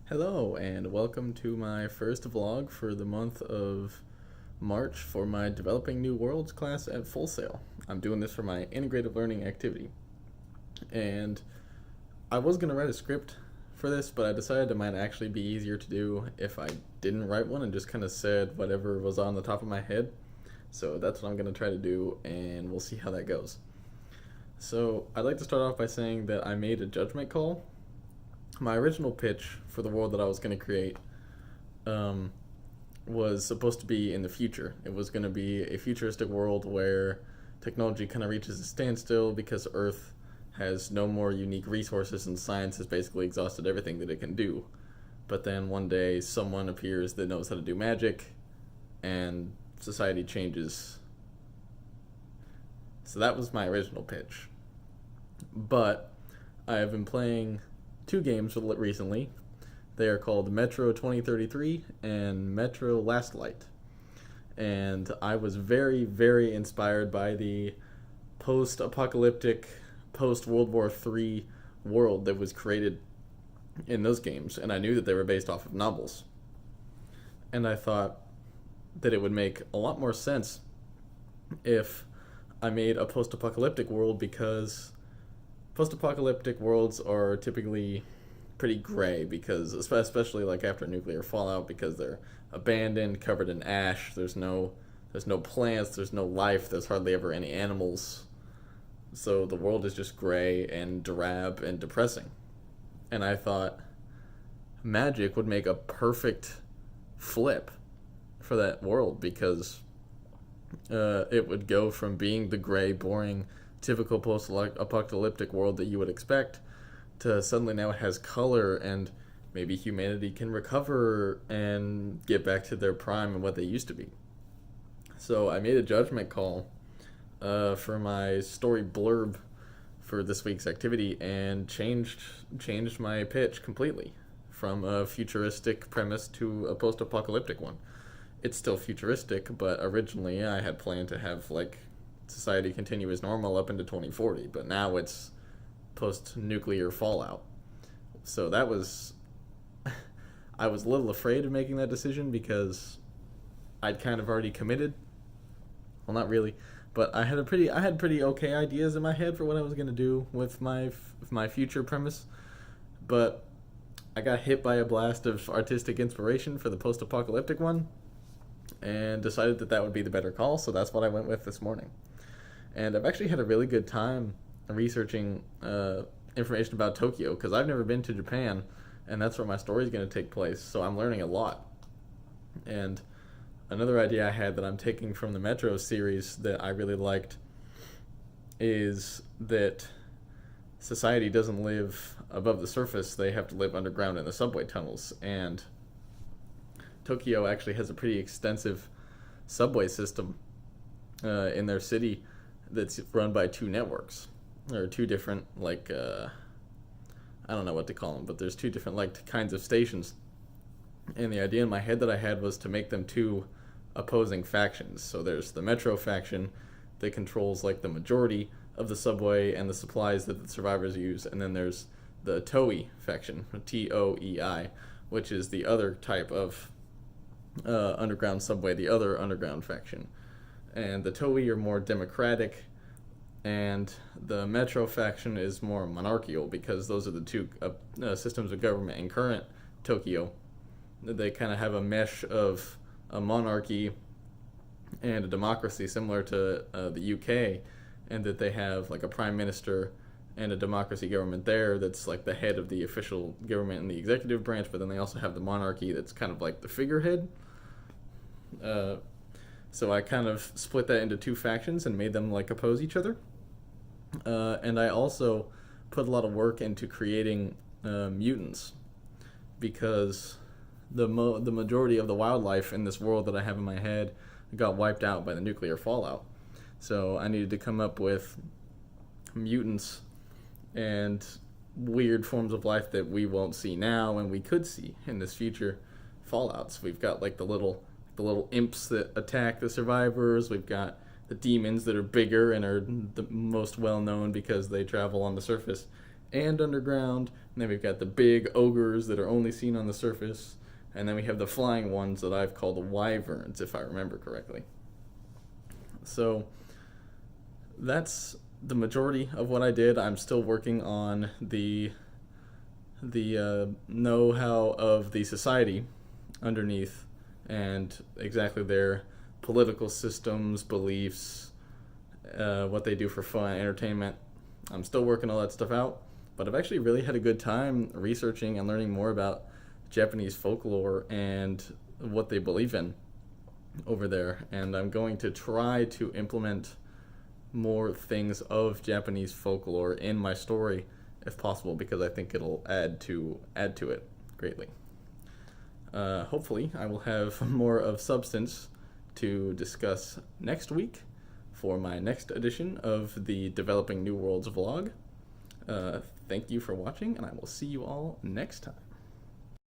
Hello, and welcome to my first vlog for the month of March for my Developing New Worlds class at Full Sail. I'm doing this for my integrative learning activity. And I was going to write a script for this, but I decided it might actually be easier to do if I didn't write one and just kind of said whatever was on the top of my head. So that's what I'm going to try to do, and we'll see how that goes. So I'd like to start off by saying that I made a judgment call. My original pitch for the world that I was going to create was supposed to be in the future. It was going to be a futuristic world where technology kind of reaches a standstill because Earth has no more unique resources and science has basically exhausted everything that it can do. But then one day someone appears that knows how to do magic and society changes. So that was my original pitch. But I have been playing two games recently. They are called Metro 2033 and Metro Last Light. And I was very, very inspired by the post-apocalyptic, post-World War III world that was created in those games. And I knew that they were based off of novels. And I thought that it would make a lot more sense if I made a post-apocalyptic world, because post-apocalyptic worlds are typically pretty gray, because especially like after nuclear fallout, because they're abandoned, covered in ash. There's no plants, there's no life, there's hardly ever any animals. So the world is just gray and drab and depressing. And I thought magic would make a perfect flip for that world, because it would go from being the gray, boring, typical post-apocalyptic world that you would expect to suddenly now it has color, and maybe humanity can recover and get back to their prime and what they used to be. So I made a judgment call for my story blurb for this week's activity and changed my pitch completely from a futuristic premise to a post-apocalyptic one. It's still futuristic, but originally I had planned to have like society continue as normal up into 2040, but now it's post-nuclear fallout. So that was I was a little afraid of making that decision because I'd kind of already committed. Well, not really, but I had pretty okay ideas in my head for what I was going to do with my future premise, but I got hit by a blast of artistic inspiration for the post-apocalyptic one and decided that would be the better call, so that's what I went with this morning. And I've actually had a really good time researching information about Tokyo, because I've never been to Japan, and that's where my story is going to take place, so I'm learning a lot. And another idea I had that I'm taking from the Metro series that I really liked is that society doesn't live above the surface, they have to live underground in the subway tunnels, and Tokyo actually has a pretty extensive subway system in their city that's run by two networks, or two different, like, I don't know what to call them, but there's two different, like, kinds of stations. And the idea in my head that I had was to make them two opposing factions. So there's the Metro faction that controls, like, the majority of the subway and the supplies that the survivors use, and then there's the Toei faction, Toei, which is the other type of underground subway, the other underground faction. And the Toei are more democratic, and the Metro faction is more monarchical, because those are the two systems of government in current Tokyo. They kind of have a mesh of a monarchy and a democracy similar to the UK, and that they have like a prime minister and a democracy government there that's like the head of the official government in the executive branch, but then they also have the monarchy that's kind of like the figurehead. So I kind of split that into two factions and made them like oppose each other. And I also put a lot of work into creating mutants, because the majority of the wildlife in this world that I have in my head got wiped out by the nuclear fallout. So I needed to come up with mutants and weird forms of life that we won't see now and we could see in this future fallouts. We've got like the little imps that attack the survivors. We've got the demons that are bigger and are the most well known because they travel on the surface, and underground. And then we've got the big ogres that are only seen on the surface. And then we have the flying ones that I've called wyverns, if I remember correctly. So that's the majority of what I did. I'm still working on the know-how of the society underneath and exactly their political systems, beliefs, what they do for fun, entertainment. I'm still working all that stuff out, but I've actually really had a good time researching and learning more about Japanese folklore and what they believe in over there. And I'm going to try to implement more things of Japanese folklore in my story if possible, because I think it'll add to it greatly. Hopefully I will have more of substance to discuss next week for my next edition of the Developing New Worlds vlog. Thank you for watching, and I will see you all next time.